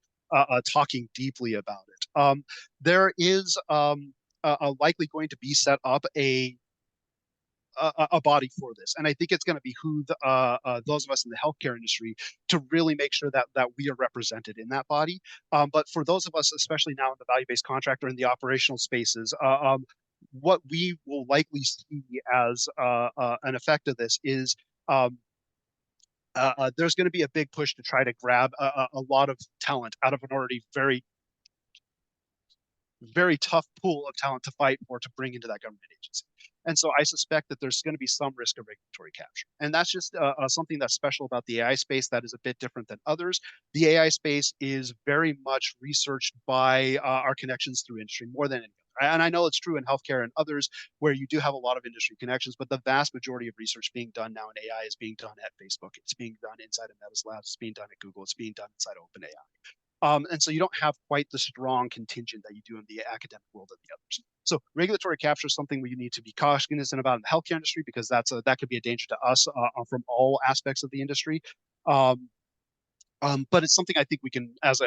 talking deeply about it. There is likely going to be set up a body for this, and I think it's going to behoove those of us in the healthcare industry to really make sure that we are represented in that body. But for those of us, especially now in the value-based contract or in the operational spaces, what we will likely see as an effect of this is um, there's going to be a big push to try to grab a lot of talent out of an already very tough pool of talent to fight for to bring into that government agency. And so I suspect that there's going to be some risk of regulatory capture. And that's just something that's special about the AI space that is a bit different than others. The AI space is very much researched by our connections through industry more than any other. And I know it's true in healthcare and others where you do have a lot of industry connections, but the vast majority of research being done now in AI is being done at Facebook. It's being done inside of Meta's labs. It's being done at Google. It's being done inside OpenAI. And so you don't have quite the strong contingent that you do in the academic world of the others. So regulatory capture is something we need to be cognizant about in the healthcare industry because that could be a danger to us from all aspects of the industry. Um, but it's something I think we can, as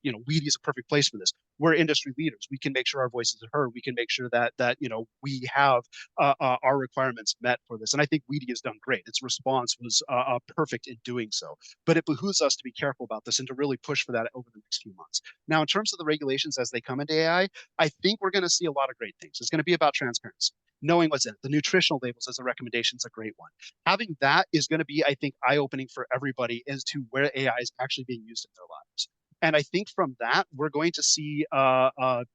Weedy is a perfect place for this. We're industry leaders. We can make sure our voices are heard. We can make sure that we have our requirements met for this. And I think Weedy has done great. Its response was perfect in doing so. But it behooves us to be careful about this and to really push for that over the next few months. Now, in terms of the regulations as they come into AI, I think we're going to see a lot of great things. It's going to be about transparency, knowing what's in it. The nutritional labels as a recommendation is a great one. Having that is going to be, I think, eye-opening for everybody as to where AI is actually being used in their lives. And I think from that, we're going to see both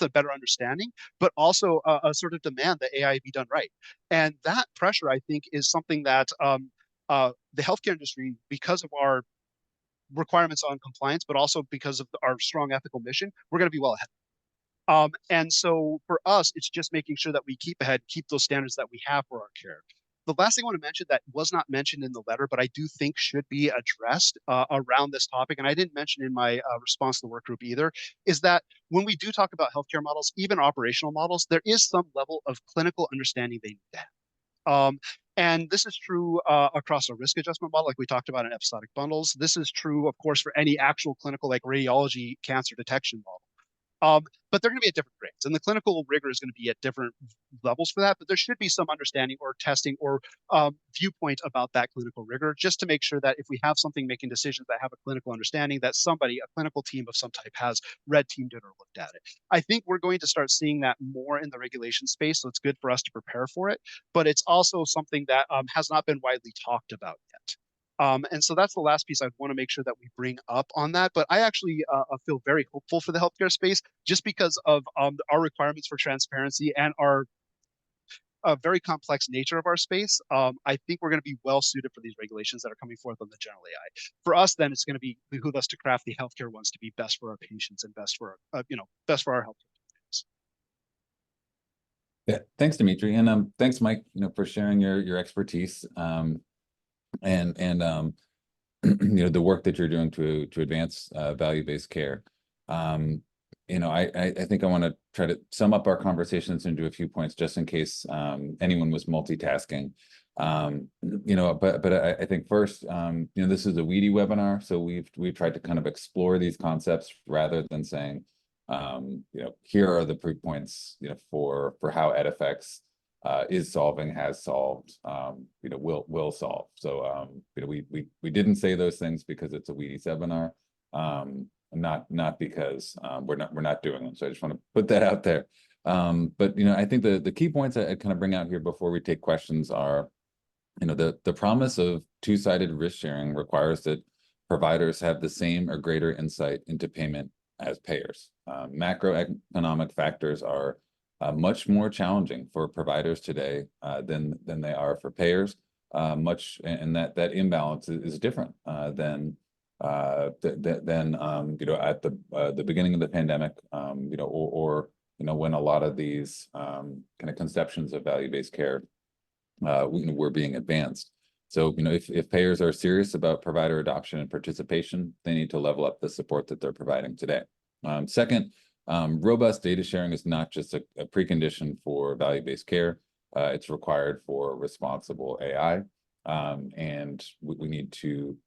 a better understanding, but also a sort of demand that AI be done right. And that pressure, I think, is something that the healthcare industry, because of our requirements on compliance, but also because of our strong ethical mission, we're going to be well ahead. And so for us, it's just making sure that we keep ahead, keep those standards that we have for our care. The last thing I want to mention that was not mentioned in the letter, but I do think should be addressed around this topic, and I didn't mention in my response to the work group either, is that when we do talk about healthcare models, even operational models, there is some level of clinical understanding they need to have. And this is true across a risk adjustment model, like we talked about in episodic bundles. This is true, of course, for any actual clinical, like radiology cancer detection model. But they're going to be at different grades, and the clinical rigor is going to be at different levels for that. But there should be some understanding or testing or viewpoint about that clinical rigor, just to make sure that if we have something making decisions that have a clinical understanding, that somebody, a clinical team of some type, has red teamed it or looked at it. I think we're going to start seeing that more in the regulation space, so it's good for us to prepare for it. But it's also something that has not been widely talked about yet. And so that's the last piece I'd want to make sure that we bring up on that. But I actually feel very hopeful for the healthcare space just because of our requirements for transparency and our very complex nature of our space. I think we're going to be well suited for these regulations that are coming forth on the general AI. For us, then it's going to behoove us to craft the healthcare ones to be best for our patients and best for best for our healthcare. Yeah, thanks, Dimitri, and thanks, Mike, for sharing your expertise. And the work that you're doing to advance value-based care. I think I want to try to sum up our conversations into a few points just in case anyone was multitasking. But I think first, this is a Weedy webinar, so we've tried to kind of explore these concepts rather than saying, here are the proof points, for how Edifecs is solving, has solved, will solve. So, we didn't say those things because it's a Weedy seminar, not because we're not doing them. So I just want to put that out there. But I think the key points I kind of bring out here before we take questions are, the promise of two-sided risk sharing requires that providers have the same or greater insight into payment as payers. Macroeconomic factors are much more challenging for providers today than they are for payers. And that imbalance is different than at the beginning of the pandemic, or when a lot of these kind of conceptions of value-based care were being advanced. So if payers are serious about provider adoption and participation, they need to level up the support that they're providing today. Second, robust data sharing is not just a precondition for value-based care. It's required for responsible AI. And we need to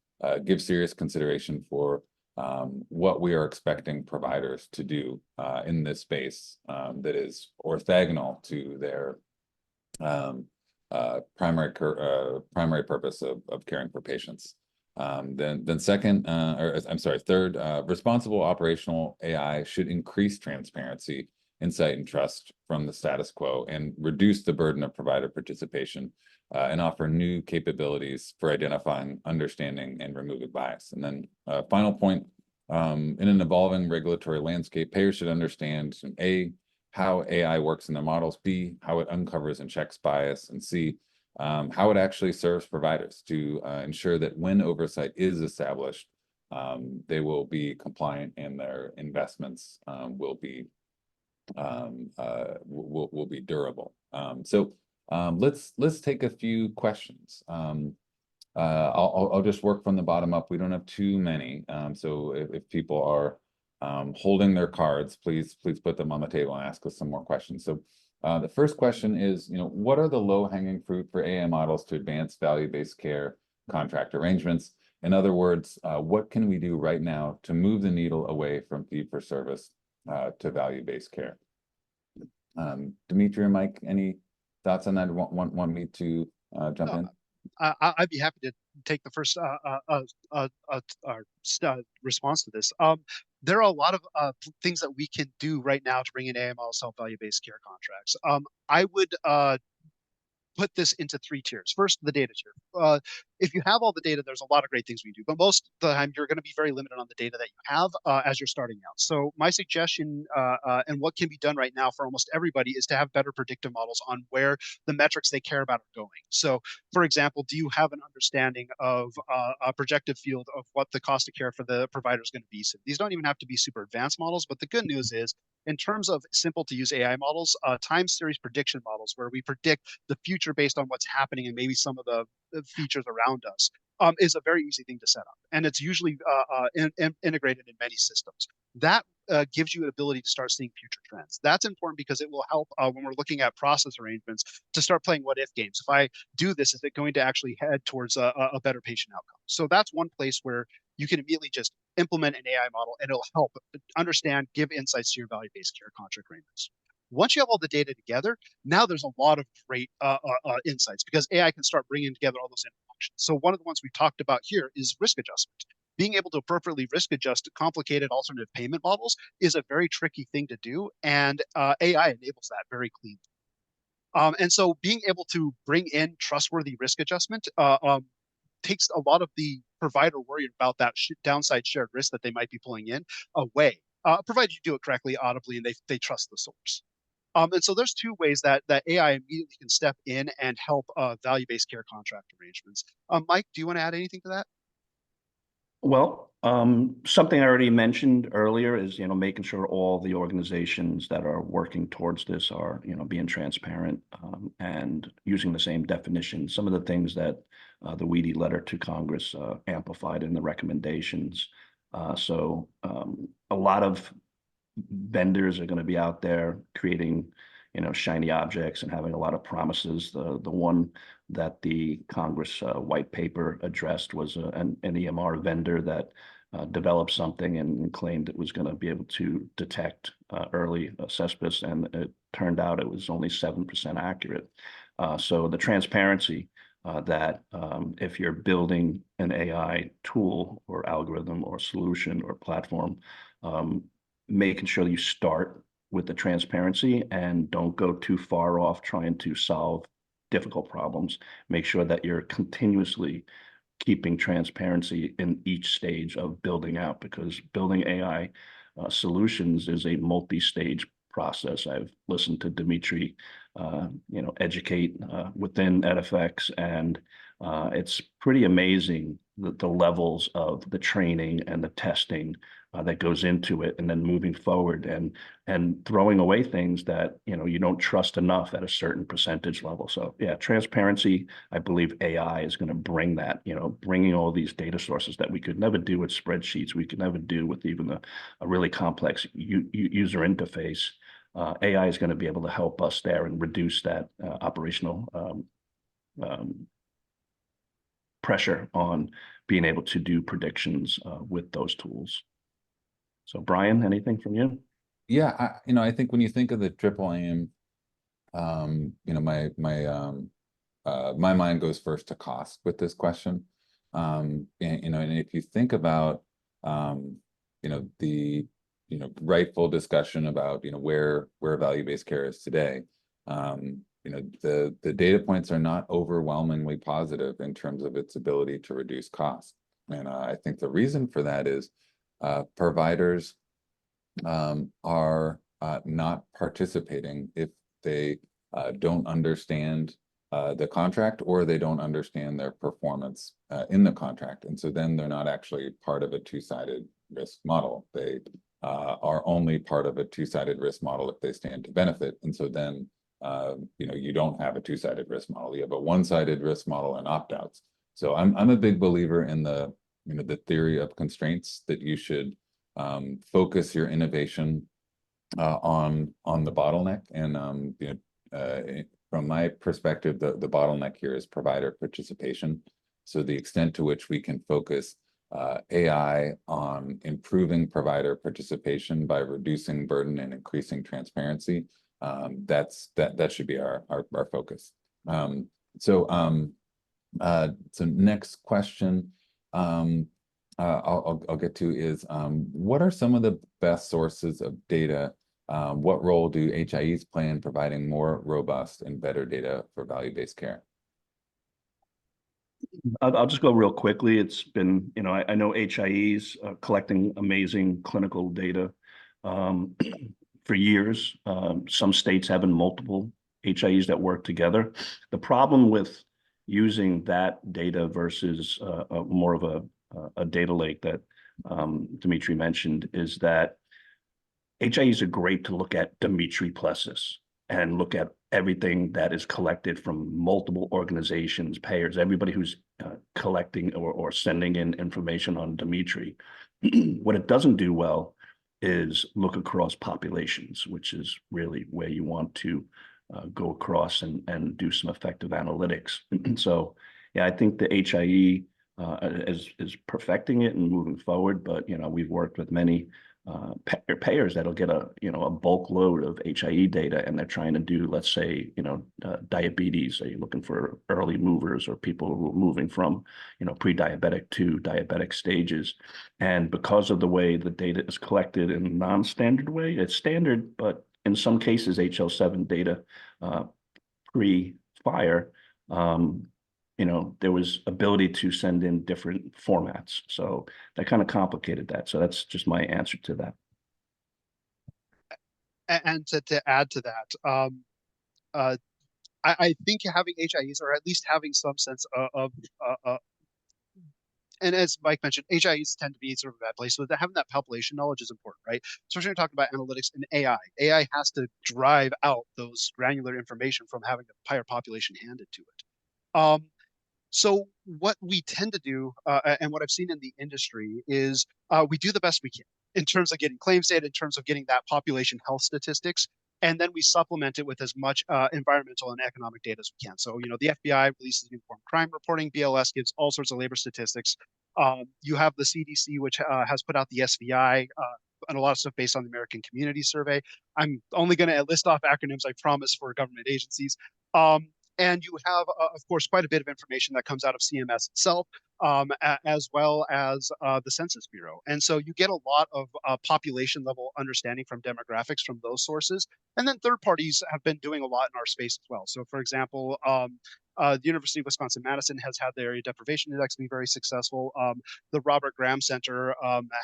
give serious consideration for what we are expecting providers to do in this space that is orthogonal to their primary purpose of caring for patients. Third, responsible operational AI should increase transparency insight and trust from the status quo and reduce the burden of provider participation and offer new capabilities for identifying, understanding, and removing bias. And then final point, in an evolving regulatory landscape, payers should understand A, how AI works in their models, B, how it uncovers and checks bias, and C, how it actually serves providers to ensure that when oversight is established, they will be compliant and their investments will be durable. Let's take a few questions. I'll just work from the bottom up. We don't have too many, so if people are holding their cards, please put them on the table and ask us some more questions. So the first question is, what are the low-hanging fruit for AI models to advance value-based care contract arrangements? In other words, what can we do right now to move the needle away from fee-for-service to value-based care? Dimitri or Mike, any thoughts on that? Want me to jump in? I'd be happy to take the first response to this. There are a lot of things that we can do right now to bring in AI models to help value-based care contracts. I would put this into 3 tiers. First, the data tier. If you have all the data, there's a lot of great things we do, but most of the time you're going to be very limited on the data that you have as you're starting out. So my suggestion and what can be done right now for almost everybody is to have better predictive models on where the metrics they care about are going. So, for example, do you have an understanding of a projected field of what the cost of care for the provider is going to be? So these don't even have to be super advanced models, but the good news is, in terms of simple to use AI models, time series prediction models, where we predict the future based on what's happening and maybe some of the features around us, is a very easy thing to set up. And it's usually integrated in many systems. That gives you an ability to start seeing future trends. That's important because it will help when we're looking at process arrangements to start playing what if games. If I do this, is it going to actually head towards a better patient outcome? So that's one place where you can immediately just implement an AI model and it'll help understand, give insights to your value-based care contract arrangements. Once you have all the data together, now there's a lot of great insights because AI can start bringing together all those interactions. So one of the ones we talked about here is risk adjustment. Being able to appropriately risk adjust complicated alternative payment models is a very tricky thing to do, and AI enables that very cleanly. And so being able to bring in trustworthy risk adjustment takes a lot of the provider worried about that downside shared risk that they might be pulling in away, provided you do it correctly, audibly, and they trust the source. And so there's 2 ways that AI immediately can step in and help value-based care contract arrangements. Mike, do you want to add anything to that? Well, something I already mentioned earlier is, making sure all the organizations that are working towards this are, being transparent and using the same definition. Some of the things that the WEDI letter to Congress amplified in the recommendations. So a lot of vendors are going to be out there creating, shiny objects and having a lot of promises. The one that the Congress white paper addressed was an EMR vendor that developed something and claimed it was going to be able to detect early cesspit, and it turned out it was only 7% accurate. So the transparency that if you're building an AI tool or algorithm or solution or platform, making sure that you start with the transparency and don't go too far off trying to solve difficult problems. Make sure that you're continuously keeping transparency in each stage of building out, because building AI solutions is a multi-stage process. I've listened to Dimitri, educate within Edifecs, and it's pretty amazing the levels of the training and the testing that goes into it, and then moving forward and throwing away things that you don't trust enough at a certain percentage level. So yeah, transparency. I believe AI is going to bring that. Bringing all these data sources that we could never do with spreadsheets, we could never do with even a really complex user interface. AI is going to be able to help us there and reduce that operational pressure on being able to do predictions with those tools. So Brian, anything from you? Yeah, I think when you think of the triple aim, my mind goes first to cost with this question. And if you think about, the rightful discussion about, where value-based care is today. The data points are not overwhelmingly positive in terms of its ability to reduce costs. And I think the reason for that is providers are not participating if they don't understand the contract, or they don't understand their performance in the contract. And so then they're not actually part of a two-sided risk model. They are only part of a two-sided risk model if they stand to benefit. And so then, you don't have a two-sided risk model. You have a one-sided risk model and opt-outs. So I'm a big believer in the theory of constraints, that you should focus your innovation on the bottleneck. And from my perspective, the bottleneck here is provider participation. So the extent to which we can focus AI on improving provider participation by reducing burden and increasing transparency, that should be our focus. So next question I'll get to is, what are some of the best sources of data? What role do HIEs play in providing more robust and better data for value-based care? I'll just go real quickly. It's been, I know HIEs collecting amazing clinical data for years. Some states having multiple HIEs that work together. The problem with using that data versus more of a data lake that Dimitri mentioned is that HIEs are great to look at Dimitri pluses and look at everything that is collected from multiple organizations, payers, everybody who's collecting or sending in information on Dimitri. What it doesn't do well is look across populations, which is really where you want to go across and do some effective analytics. So, yeah, I think the HIE is perfecting it and moving forward, but we've worked with many payers that'll get a bulk load of HIE data, and they're trying to do, let's say, diabetes. Are you looking for early movers or people who are moving from pre-diabetic to diabetic stages? And because of the way the data is collected in a non-standard way, it's standard, but in some cases HL7 data pre-fire, there was ability to send in different formats. So that kind of complicated that. So that's just my answer to that. And to add to that, I think having HIEs, or at least having some sense of and as Mike mentioned, HIEs tend to be sort of a bad place. So having that population knowledge is important, right? Especially when talking about analytics and AI. AI has to drive out those granular information from having the entire population handed to it. So what we tend to do, and what I've seen in the industry, is we do the best we can in terms of getting claims data, in terms of getting that population health statistics, and then we supplement it with as much environmental and economic data as we can. So, the FBI releases uniform crime reporting, BLS gives all sorts of labor statistics. You have the CDC, which has put out the SVI, and a lot of stuff based on the American Community Survey. I'm only going to list off acronyms, I promise, for government agencies. And you have, of course, quite a bit of information that comes out of CMS itself, as well as the Census Bureau. And so you get a lot of population level understanding from demographics from those sources. And then third parties have been doing a lot in our space as well. So, for example, the University of Wisconsin-Madison has had their area deprivation index be very successful. The Robert Graham Center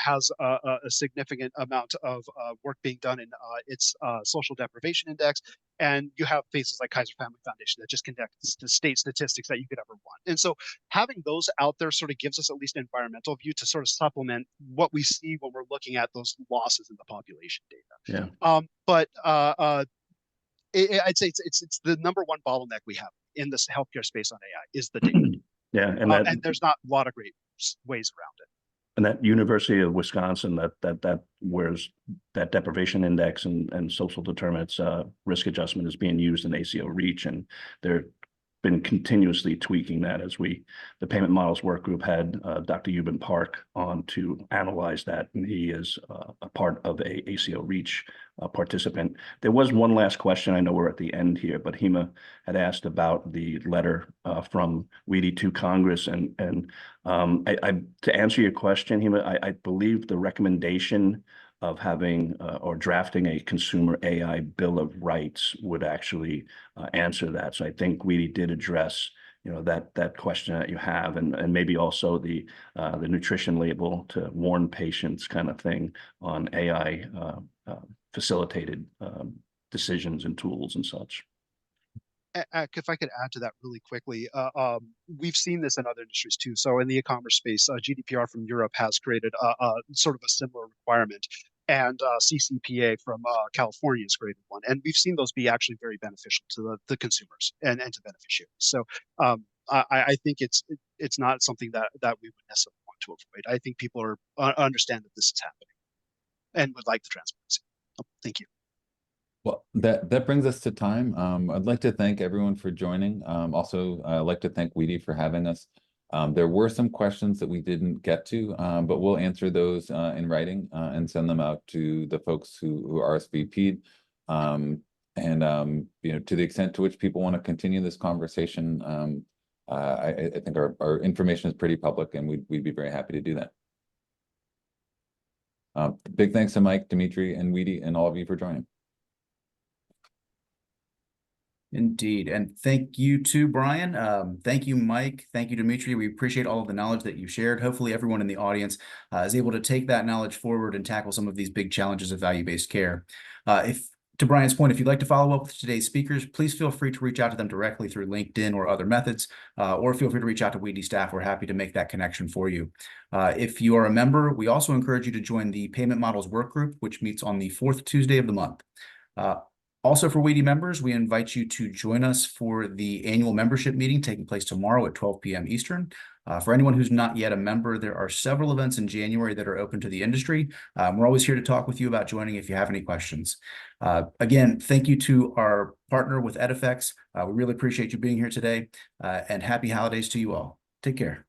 has a significant amount of work being done in its social deprivation index. And you have places like Kaiser Family Foundation that just conducts the state statistics that you could ever want. And so having those out there sort of gives us at least an environmental view to sort of supplement what we see when we're looking at those losses in the population data. Yeah. But I'd say it's the number one bottleneck we have in this healthcare space on AI is the data. Yeah, and there's not a lot of great ways around it. And that University of Wisconsin, that where's that deprivation index and social determinants risk adjustment is being used in ACO REACH, and they're been continuously tweaking that as the payment models work group had Dr. Euban Park on to analyze that, and he is a part of a ACO REACH participant. There was one last question. I know we're at the end here, but Hema had asked about the letter from WEDI to Congress, and to answer your question, Hema, I believe the recommendation of having or drafting a consumer AI bill of rights would actually answer that. So I think we did address, you know, that question that you have, and maybe also the nutrition label to warn patients kind of thing on AI facilitated decisions and tools and such. If I could add to that really quickly, we've seen this in other industries too. So in the e-commerce space, GDPR from Europe has created a sort of a similar requirement, and CCPA from California has created one. And we've seen those be actually very beneficial to the consumers and to beneficiaries. So I think it's not something that we would necessarily want to avoid. I think people understand that this is happening and would like the transparency. Thank you. Well, that brings us to time. I'd like to thank everyone for joining. Also, I'd like to thank Weedy for having us. There were some questions that we didn't get to, but we'll answer those in writing and send them out to the folks who RSVP'd. You know, to the extent to which people want to continue this conversation, I think our information is pretty public, and we'd be very happy to do that. Big thanks to Mike, Dimitri, and Weedy, and all of you for joining. Indeed. And thank you to Brian. Thank you, Mike. Thank you, Dimitri. We appreciate all of the knowledge that you shared. Hopefully everyone in the audience is able to take that knowledge forward and tackle some of these big challenges of value-based care. To Brian's point, if you'd like to follow up with today's speakers, please feel free to reach out to them directly through LinkedIn or other methods, or feel free to reach out to Weedy staff. We're happy to make that connection for you. If you are a member, we also encourage you to join the Payment Models Work Group, which meets on the 4th Tuesday of the month. Also for Weedy members, we invite you to join us for the annual membership meeting taking place tomorrow at 12 p.m. Eastern. For anyone who's not yet a member, there are several events in January that are open to the industry. We're always here to talk with you about joining if you have any questions. Again, thank you to our partner with Edifecs. We really appreciate you being here today, and happy holidays to you all. Take care.